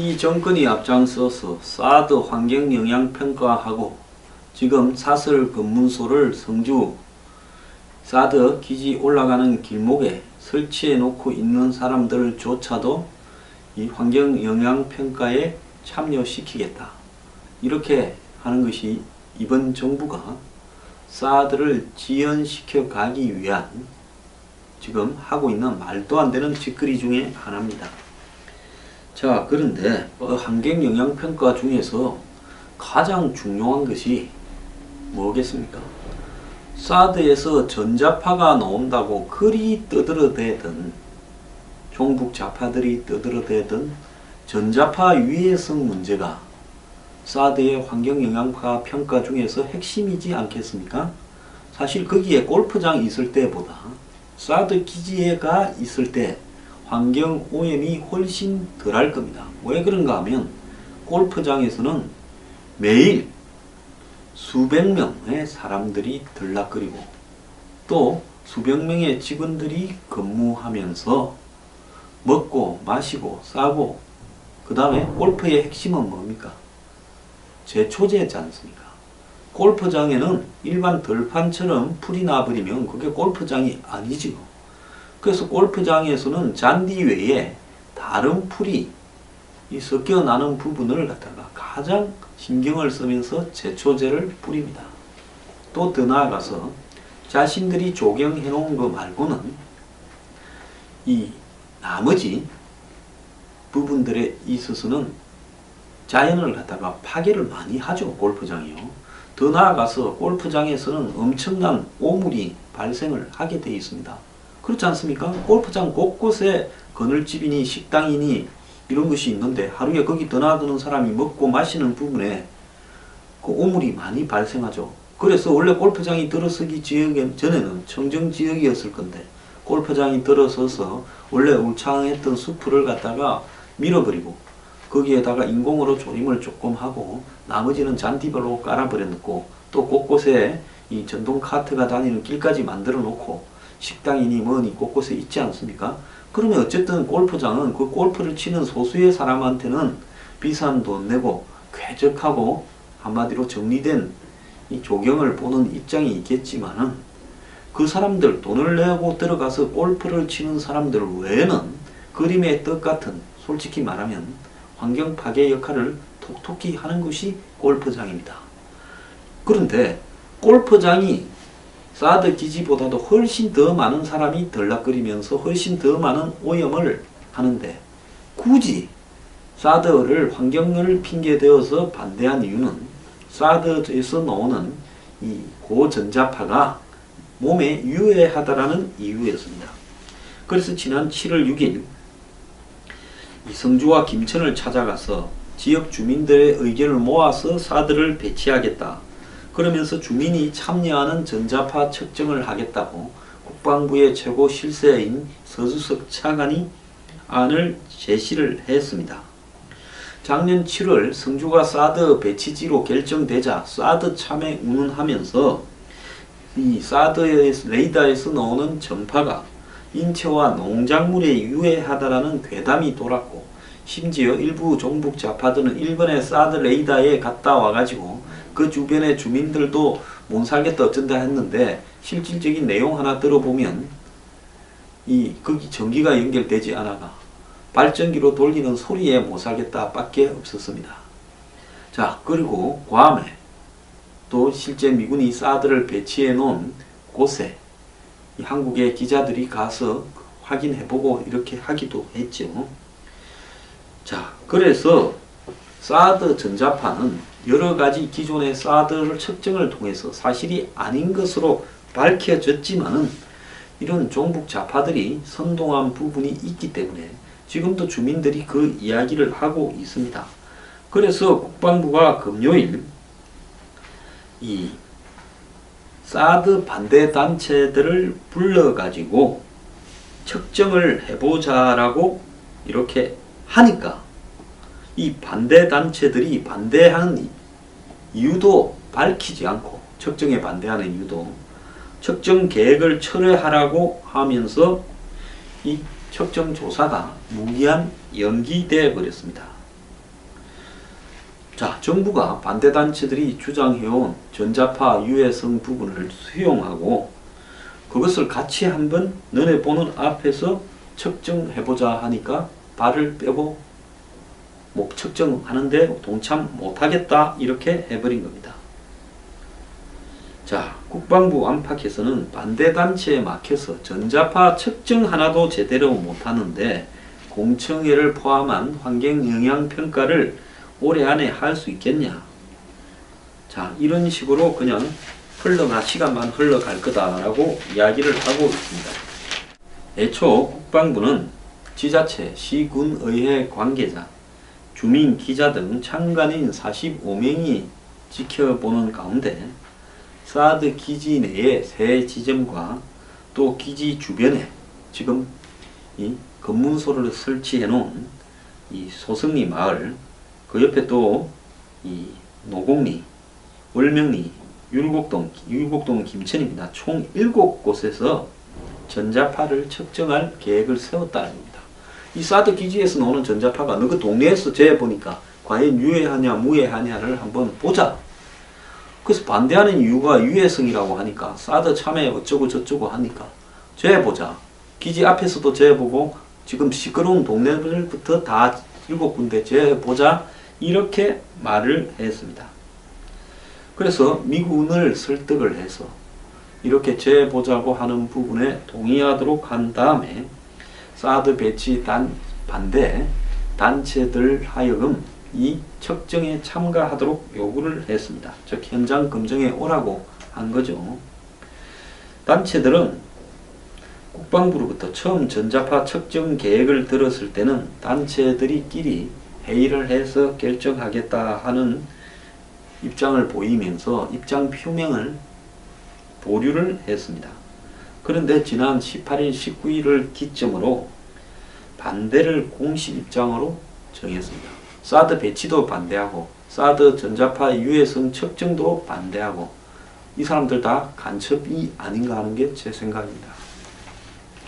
이 정권이 앞장서서 사드 환경영향평가하고 지금 사설 검문소를 성주 사드 기지 올라가는 길목에 설치해 놓고 있는 사람들조차도 이 환경영향평가에 참여시키겠다. 이렇게 하는 것이 이번 정부가 사드를 지연시켜 가기 위한 지금 하고 있는 말도 안 되는 짓거리 중에 하나입니다. 자, 그런데 환경영향평가 중에서 가장 중요한 것이 뭐겠습니까? 사드에서 전자파가 나온다고 그리 떠들어대던 종북 좌파들이 떠들어대던 전자파 위해성 문제가 사드의 환경영향파 평가 중에서 핵심이지 않겠습니까? 사실 거기에 골프장이 있을 때보다 사드 기지가 있을 때 환경오염이 훨씬 덜할 겁니다. 왜 그런가 하면 골프장에서는 매일 수백 명의 사람들이 들락거리고 또 수백 명의 직원들이 근무하면서 먹고 마시고 싸고 그 다음에 골프의 핵심은 뭡니까? 제초제지 않습니까? 골프장에는 일반 들판처럼 풀이 나버리면 그게 골프장이 아니지요. 그래서 골프장에서는 잔디 외에 다른 풀이 섞여 나는 부분을 갖다가 가장 신경을 쓰면서 제초제를 뿌립니다. 또 더 나아가서 자신들이 조경해 놓은 거 말고는 이 나머지 부분들에 있어서는 자연을 갖다가 파괴를 많이 하죠. 골프장이요. 더 나아가서 골프장에서는 엄청난 오물이 발생을 하게 되어 있습니다. 그렇지 않습니까? 골프장 곳곳에 그늘집이니 식당이니 이런 것이 있는데 하루에 거기 드나드는 사람이 먹고 마시는 부분에 그 오물이 많이 발생하죠. 그래서 원래 골프장이 들어서기 전에는 청정지역이었을 건데 골프장이 들어서서 원래 울창했던 숲을 갖다가 밀어버리고 거기에다가 인공으로 조림을 조금 하고 나머지는 잔디별로 깔아버려 놓고 또 곳곳에 이 전동 카트가 다니는 길까지 만들어 놓고 식당이니 뭐니 곳곳에 있지 않습니까? 그러면 어쨌든 골프장은 그 골프를 치는 소수의 사람한테는 비싼 돈 내고 쾌적하고 한마디로 정리된 이 조경을 보는 입장이 있겠지만은 그 사람들 돈을 내고 들어가서 골프를 치는 사람들 외에는 그림의 떡 같은 솔직히 말하면 환경 파괴 역할을 톡톡히 하는 것이 골프장입니다. 그런데 골프장이 사드 기지보다도 훨씬 더 많은 사람이 들락거리면서 훨씬 더 많은 오염을 하는데 굳이 사드를 환경을 핑계대어서 반대한 이유는 사드에서 나오는 이 고전자파가 몸에 유해하다라는 이유였습니다. 그래서 지난 7월 6일 성주와 김천을 찾아가서 지역 주민들의 의견을 모아서 사드를 배치하겠다. 그러면서 주민이 참여하는 전자파 측정을 하겠다고 국방부의 최고 실세인 서주석 차관이 안을 제시를 했습니다. 작년 7월 성주가 사드 배치지로 결정되자 사드 참에 운운하면서 이 사드 레이더에서 나오는 전파가 인체와 농작물에 유해하다라는 괴담이 돌았고 심지어 일부 종북 좌파들은 일본의 사드 레이더에 갔다 와가지고 그 주변의 주민들도 못 살겠다 어쩐다 했는데 실질적인 내용 하나 들어보면 거기 전기가 연결되지 않아가 발전기로 돌리는 소리에 못 살겠다 밖에 없었습니다. 자, 그리고 괌에 또 실제 미군이 사드를 배치해 놓은 곳에 한국의 기자들이 가서 확인해보고 이렇게 하기도 했죠. 자, 그래서 사드 전자파는 여러가지 기존의 사드를 측정을 통해서 사실이 아닌 것으로 밝혀졌지만은 이런 종북 좌파들이 선동한 부분이 있기 때문에 지금도 주민들이 그 이야기를 하고 있습니다. 그래서 국방부가 금요일 이 사드 반대 단체들을 불러가지고 측정을 해보자라고 이렇게 하니까 이 반대 단체들이 반대하는 이유도 밝히지 않고 측정에 반대하는 이유도 측정 계획을 철회하라고 하면서 이 측정 조사가 무기한 연기되어 버렸습니다. 자, 정부가 반대단체들이 주장해온 전자파 유해성 부분을 수용하고 그것을 같이 한번 너네 보는 앞에서 측정해보자 하니까 발을 빼고 측정하는데 동참 못하겠다 이렇게 해버린 겁니다. 자, 국방부 안팎에서는 반대단체에 막혀서 전자파 측정 하나도 제대로 못하는데 공청회를 포함한 환경영향평가를 올해 안에 할 수 있겠냐. 자, 이런 식으로 그냥 시간만 흘러갈 거다라고 이야기를 하고 있습니다. 애초 국방부는 지자체, 시군의회 관계자, 주민, 기자 등 참관인 45명이 지켜보는 가운데 사드 기지 내의 세 지점과 또 기지 주변에 지금 이 검문소를 설치해 놓은 이 소성리 마을, 그 옆에 또 이 노곡리, 월명리, 율곡동 김천입니다. 총 7곳에서 전자파를 측정할 계획을 세웠다는 겁니다. 이 사드 기지에서 나오는 전자파가 너 그 동네에서 재보니까 과연 유해하냐 무해하냐를 한번 보자. 그래서 반대하는 이유가 유해성이라고 하니까 사드 참여 어쩌고 저쩌고 하니까 재보자. 기지 앞에서도 재보고 지금 시끄러운 동네들부터 다 7군데 재보자. 이렇게 말을 했습니다. 그래서 미군을 설득을 해서 이렇게 재보자고 하는 부분에 동의하도록 한 다음에 사드 배치 반대 단체들 하여금 이 측정에 참가하도록 요구를 했습니다. 즉 현장 검증에 오라고 한 거죠. 단체들은 국방부로부터 처음 전자파 측정 계획을 들었을 때는 단체들이끼리 회의를 해서 결정하겠다 하는 입장을 보이면서 입장 표명을 보류를 했습니다. 그런데 지난 18일, 19일을 기점으로 반대를 공식 입장으로 정했습니다. 사드 배치도 반대하고 사드 전자파 유해성 측정도 반대하고 이 사람들 다 간첩이 아닌가 하는 게 제 생각입니다.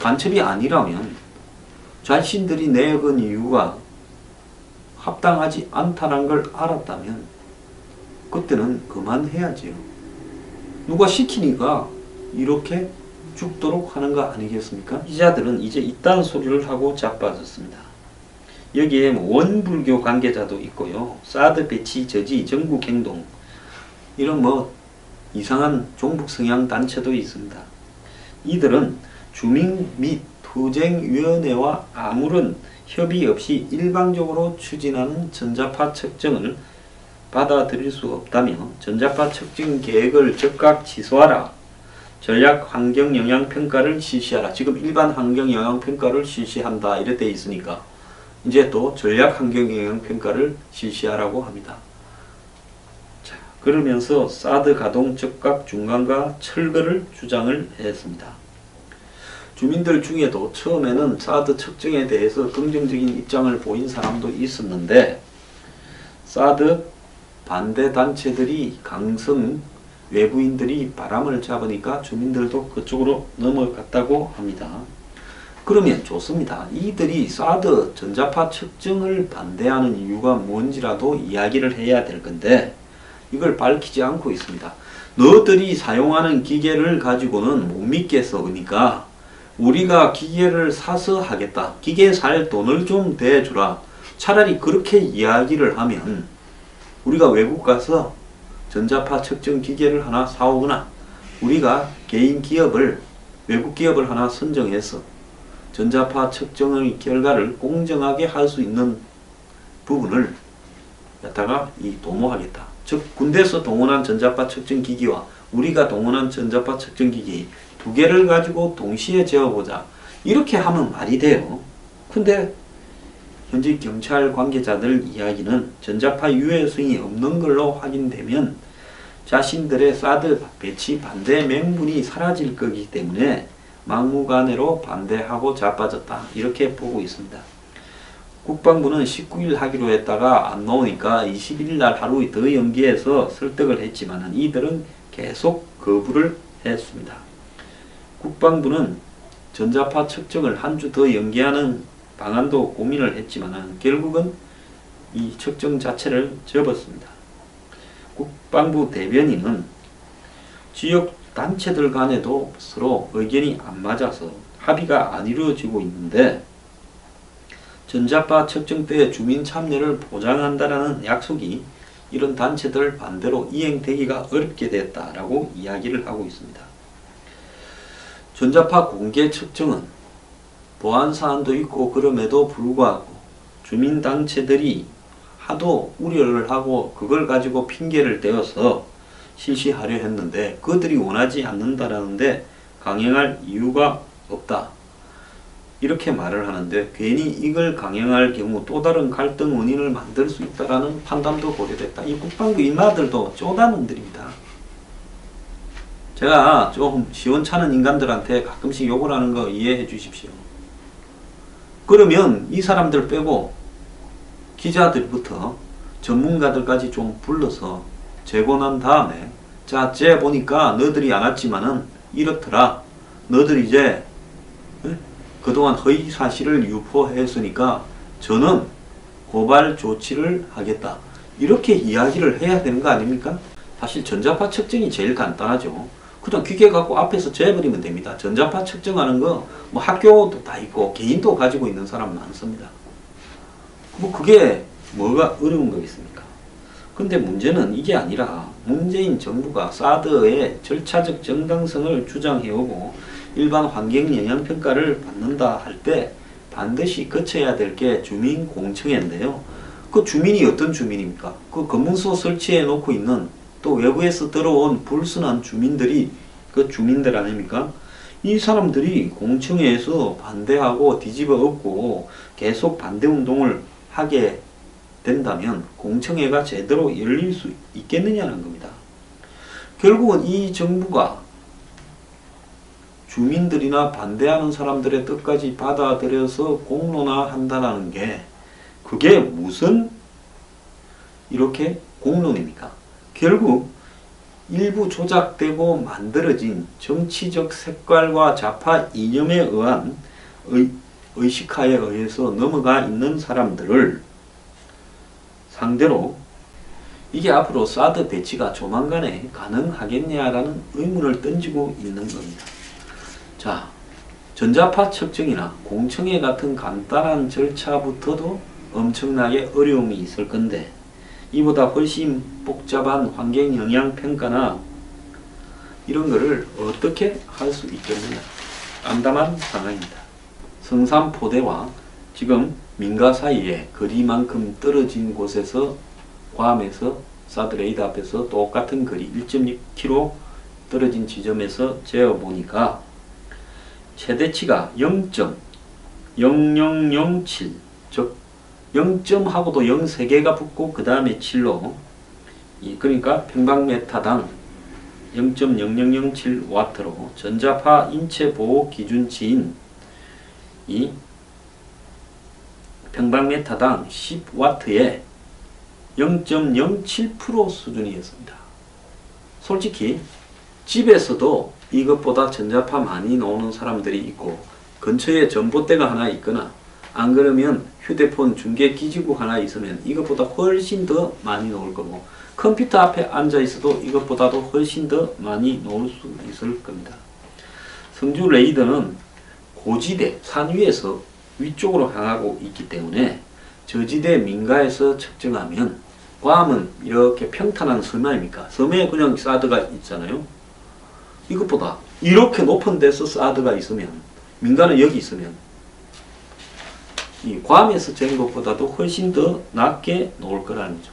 간첩이 아니라면 자신들이 내건 이유가 합당하지 않다는 걸 알았다면 그때는 그만해야지요. 누가 시키니까 이렇게 죽도록 하는 거 아니겠습니까? 기자들은 이제 이딴 소리를 하고 자빠졌습니다. 여기에 원불교 관계자도 있고요. 사드 배치 저지 전국행동 이런 이상한 종북 성향 단체도 있습니다. 이들은 주민 및 투쟁위원회와 아무런 협의 없이 일방적으로 추진하는 전자파 측정을 받아들일 수 없다며 전자파 측정 계획을 즉각 취소하라. 전략 환경영향평가를 실시하라. 지금 일반 환경영향평가를 실시한다 이래 돼 있으니까 이제 또 전략 환경영향평가를 실시하라고 합니다. 자, 그러면서 사드 가동 즉각 중단과 철거를 주장을 했습니다. 주민들 중에도 처음에는 사드 측정에 대해서 긍정적인 입장을 보인 사람도 있었는데 사드 반대 단체들이 강성 외부인들이 바람을 잡으니까 주민들도 그쪽으로 넘어갔다고 합니다. 그러면 좋습니다. 이들이 사드 전자파 측정을 반대하는 이유가 뭔지라도 이야기를 해야 될 건데 이걸 밝히지 않고 있습니다. 너들이 사용하는 기계를 가지고는 못 믿겠어. 그러니까 우리가 기계를 사서 하겠다. 기계 살 돈을 좀 대주라. 차라리 그렇게 이야기를 하면 우리가 외국 가서 전자파 측정 기계를 하나 사오거나 우리가 개인 기업을 외국 기업을 하나 선정해서 전자파 측정의 결과를 공정하게 할 수 있는 부분을 갖다가 도모하겠다. 즉 군대에서 동원한 전자파 측정 기기와 우리가 동원한 전자파 측정 기기 두 개를 가지고 동시에 재어보자. 이렇게 하면 말이 돼요. 근데 현재 경찰 관계자들 이야기는 전자파 유해성이 없는 걸로 확인되면 자신들의 사드 배치 반대 명분이 사라질 거기 때문에 막무가내로 반대하고 자빠졌다. 이렇게 보고 있습니다. 국방부는 19일 하기로 했다가 안 나오니까 21일 날 하루 더 연기해서 설득을 했지만 이들은 계속 거부를 했습니다. 국방부는 전자파 측정을 한 주 더 연기하는 방안도 고민을 했지만 결국은 이 측정 자체를 접었습니다. 국방부 대변인은 지역 단체들 간에도 서로 의견이 안 맞아서 합의가 안 이루어지고 있는데 전자파 측정 때 주민 참여를 보장한다라는 약속이 이런 단체들 반대로 이행되기가 어렵게 됐다라고 이야기를 하고 있습니다. 전자파 공개 측정은 보안 사안도 있고 그럼에도 불구하고 주민단체들이 하도 우려를 하고 그걸 가지고 핑계를 대어서 실시하려 했는데 그들이 원하지 않는다라는데 강행할 이유가 없다. 이렇게 말을 하는데 괜히 이걸 강행할 경우 또 다른 갈등 원인을 만들 수 있다라는 판단도 고려됐다. 이 국방부 인마들도 쪼다놈들입니다. 제가 좀 시원찮은 인간들한테 가끔씩 욕을 하는 거 이해해 주십시오. 그러면 이 사람들 빼고 기자들부터 전문가들까지 좀 불러서 재고난 다음에 자, 쟤 보니까 너희들이 안 왔지만은 이렇더라. 너희들 이제 그동안 허위 사실을 유포했으니까 저는 고발 조치를 하겠다. 이렇게 이야기를 해야 되는 거 아닙니까? 사실 전자파 측정이 제일 간단하죠. 그냥 기계 갖고 앞에서 재버리면 됩니다. 전자파 측정하는 거 뭐 학교도 다 있고 개인도 가지고 있는 사람 많습니다. 뭐 그게 뭐가 어려운 거겠습니까? 근데 문제는 이게 아니라 문재인 정부가 사드의 절차적 정당성을 주장해오고 일반 환경 영향평가를 받는다 할 때 반드시 거쳐야 될 게 주민공청회인데요. 그 주민이 어떤 주민입니까? 그 검문소 설치해 놓고 있는 또 외부에서 들어온 불순한 주민들이 그 주민들 아닙니까? 이 사람들이 공청회에서 반대하고 뒤집어 엎고 계속 반대 운동을 하게 된다면 공청회가 제대로 열릴 수 있겠느냐는 겁니다. 결국은 이 정부가 주민들이나 반대하는 사람들의 뜻까지 받아들여서 공론화한다는 게 그게 무슨 이렇게 공론입니까? 결국 일부 조작되고 만들어진 정치적 색깔과 좌파 이념에 의한 의식화에 의해서 넘어가 있는 사람들을 상대로 이게 앞으로 사드 배치가 조만간에 가능하겠냐라는 의문을 던지고 있는 겁니다. 자, 전자파 측정이나 공청회 같은 간단한 절차부터도 엄청나게 어려움이 있을 건데 이보다 훨씬 복잡한 환경 영향 평가나 이런 거를 어떻게 할 수 있겠느냐. 암담한 상황입니다. 성산포대와 지금 민가 사이에 거리만큼 떨어진 곳에서 괌에서 사드 레이더 앞에서 똑같은 거리 1.6km 떨어진 지점에서 재어보니까 최대치가 0.0007 즉 0점하고도 0 3개가 붙고 그 다음에 7로 그러니까 평방메타당 0.0007W로 전자파 인체 보호 기준치인 이 평방메타당 10W의 0.07% 수준이었습니다. 솔직히 집에서도 이것보다 전자파 많이 나오는 사람들이 있고 근처에 전봇대가 하나 있거나 안 그러면 휴대폰 중계 기지구 하나 있으면 이것보다 훨씬 더 많이 나올 거고 컴퓨터 앞에 앉아 있어도 이것보다도 훨씬 더 많이 나올 수 있을 겁니다. 성주 레이더는 고지대 산 위에서 위쪽으로 향하고 있기 때문에 저지대 민가에서 측정하면 괌은 이렇게 평탄한 섬 아닙니까? 섬에 그냥 사드가 있잖아요. 이것보다 이렇게 높은 데서 사드가 있으면 민가는 여기 있으면 이 괌에서 잰 것보다도 훨씬 더 낮게 나올 거라는 거죠.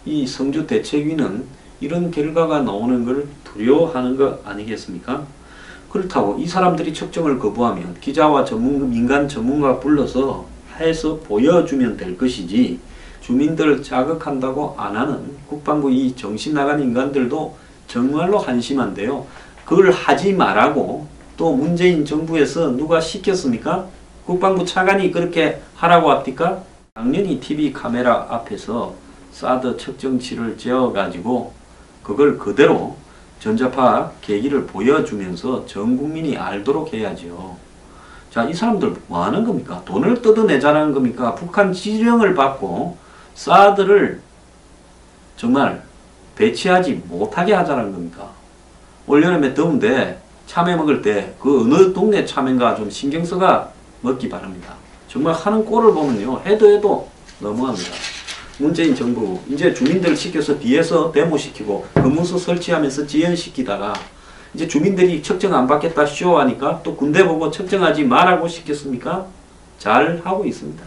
이 성주 대책위는 이런 결과가 나오는 걸 두려워하는 것 아니겠습니까? 그렇다고 이 사람들이 측정을 거부하면 기자와 민간 전문가 불러서 해서 보여주면 될 것이지 주민들을 자극한다고 안 하는 국방부 이 정신 나간 인간들도 정말로 한심한데요. 그걸 하지 말라고 또 문재인 정부에서 누가 시켰습니까? 국방부 차관이 그렇게 하라고 합니까? 당연히 TV 카메라 앞에서 사드 측정치를 재어가지고 그걸 그대로 전자파 계기를 보여주면서 전 국민이 알도록 해야죠. 자, 이 사람들 뭐 하는 겁니까? 돈을 뜯어내자는 겁니까? 북한 지령을 받고 사드를 정말 배치하지 못하게 하자는 겁니까? 올여름에 더운데 참외 먹을 때 그 어느 동네 참외인가 좀 신경 써가 먹기 바랍니다. 정말 하는 꼴을 보면요, 해도 너무합니다. 문재인 정부 이제 주민들 시켜서 뒤에서 데모시키고 검문소 설치하면서 지연시키다가 이제 주민들이 측정 안 받겠다 쇼하니까 또 군대 보고 측정하지 말라고 시켰습니까? 잘 하고 있습니다.